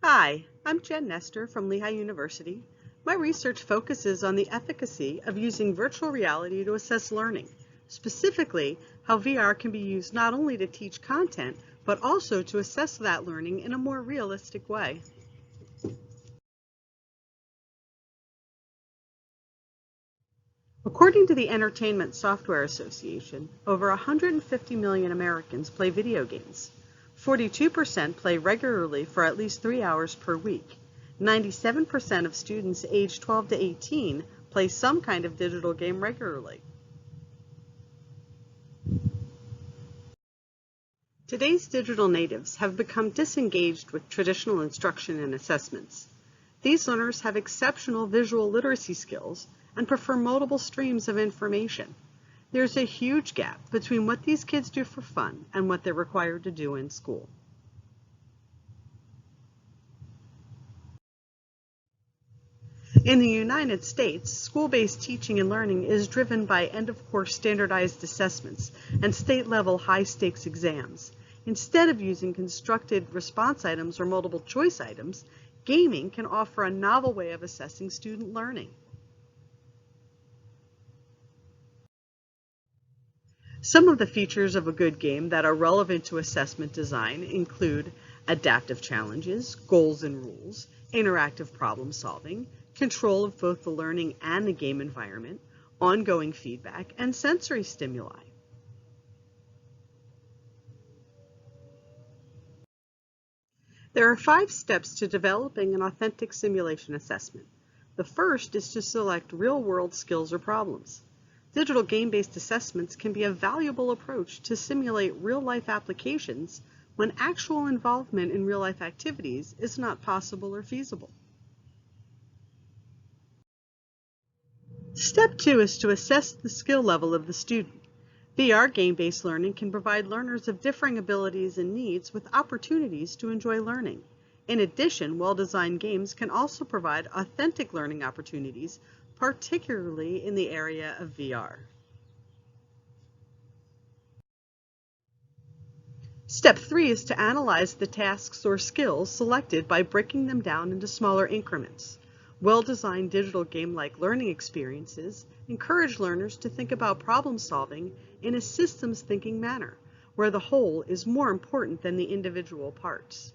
Hi, I'm Jen Nestor from Lehigh University. My research focuses on the efficacy of using virtual reality to assess learning, specifically how VR can be used not only to teach content, but also to assess that learning in a more realistic way. According to the Entertainment Software Association, over 150 million Americans play video games. 42% play regularly for at least 3 hours per week. 97% of students aged 12 to 18 play some kind of digital game regularly. Today's digital natives have become disengaged with traditional instruction and assessments. These learners have exceptional visual literacy skills and prefer multiple streams of information. There's a huge gap between what these kids do for fun and what they're required to do in school. In the United States, school-based teaching and learning is driven by end-of-course standardized assessments and state-level high-stakes exams. Instead of using constructed response items or multiple choice items, gaming can offer a novel way of assessing student learning. Some of the features of a good game that are relevant to assessment design include adaptive challenges, goals and rules, interactive problem solving, control of both the learning and the game environment, ongoing feedback, and sensory stimuli. There are 5 steps to developing an authentic simulation assessment. The first is to select real-world skills or problems. Digital game-based assessments can be a valuable approach to simulate real-life applications when actual involvement in real-life activities is not possible or feasible. Step 2 is to assess the skill level of the student. VR game-based learning can provide learners of differing abilities and needs with opportunities to enjoy learning. In addition, well-designed games can also provide authentic learning opportunities, particularly in the area of VR. Step 3 is to analyze the tasks or skills selected by breaking them down into smaller increments. Well-designed digital game-like learning experiences encourage learners to think about problem solving in a systems thinking manner, where the whole is more important than the individual parts.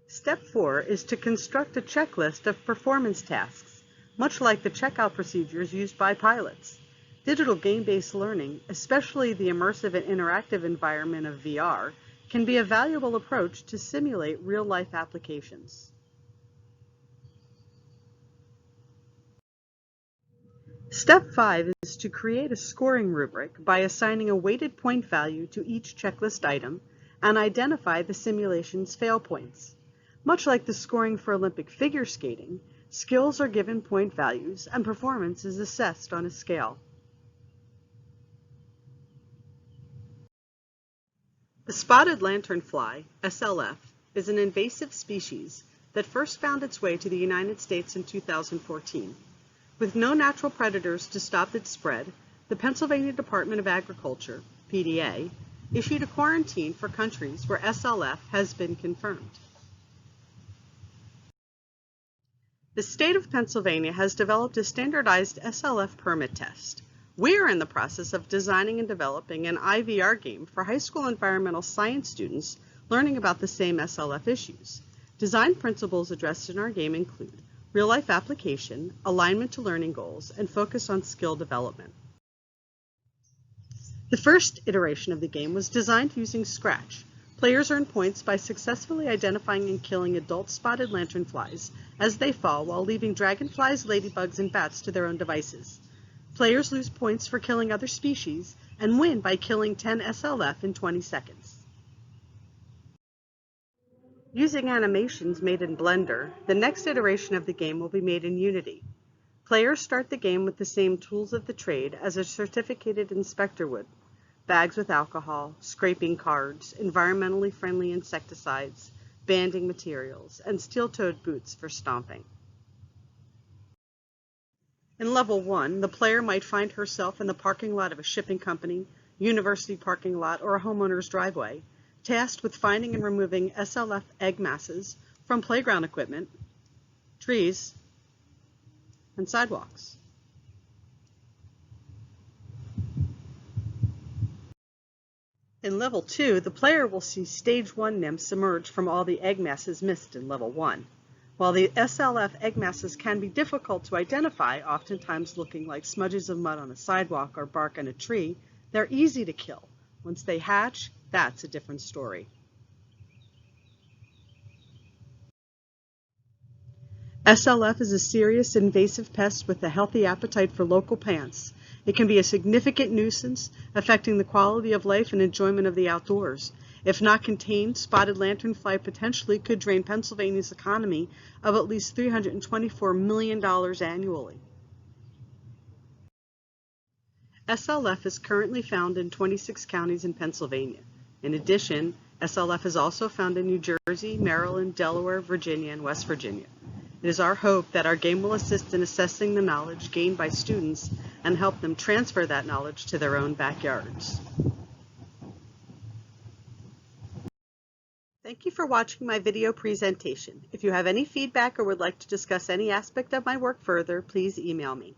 Step 4 is to construct a checklist of performance tasks, much like the checkout procedures used by pilots. Digital game-based learning, especially the immersive and interactive environment of VR, can be a valuable approach to simulate real-life applications. Step 5 is to create a scoring rubric by assigning a weighted point value to each checklist item and identify the simulation's fail points. Much like the scoring for Olympic figure skating, skills are given point values and performance is assessed on a scale. The spotted lanternfly, SLF, is an invasive species that first found its way to the United States in 2014. With no natural predators to stop its spread, the Pennsylvania Department of Agriculture, PDA, issued a quarantine for countries where SLF has been confirmed. The state of Pennsylvania has developed a standardized SLF permit test. We are in the process of designing and developing an IVR game for high school environmental science students learning about the same SLF issues. Design principles addressed in our game include real-life application, alignment to learning goals, and focus on skill development. The first iteration of the game was designed using Scratch. Players earn points by successfully identifying and killing adult spotted lanternflies as they fall while leaving dragonflies, ladybugs, and bats to their own devices. Players lose points for killing other species and win by killing 10 SLF in 20 seconds. Using animations made in Blender, the next iteration of the game will be made in Unity. Players start the game with the same tools of the trade as a certificated inspector would: bags with alcohol, scraping cards, environmentally friendly insecticides, banding materials, and steel-toed boots for stomping. In Level 1, the player might find herself in the parking lot of a shipping company, university parking lot, or a homeowner's driveway. tasked with finding and removing SLF egg masses from playground equipment, trees, and sidewalks. In Level 2, the player will see Stage 1 nymphs emerge from all the egg masses missed in Level 1. While the SLF egg masses can be difficult to identify, oftentimes looking like smudges of mud on a sidewalk or bark on a tree, they're easy to kill. Once they hatch, that's a different story. SLF is a serious invasive pest with a healthy appetite for local plants. It can be a significant nuisance, affecting the quality of life and enjoyment of the outdoors. If not contained, spotted lanternfly potentially could drain Pennsylvania's economy of at least $324 million annually. SLF is currently found in 26 counties in Pennsylvania. In addition, SLF is also found in New Jersey, Maryland, Delaware, Virginia, and West Virginia. It is our hope that our game will assist in assessing the knowledge gained by students and help them transfer that knowledge to their own backyards. Thank you for watching my video presentation. If you have any feedback or would like to discuss any aspect of my work further, please email me.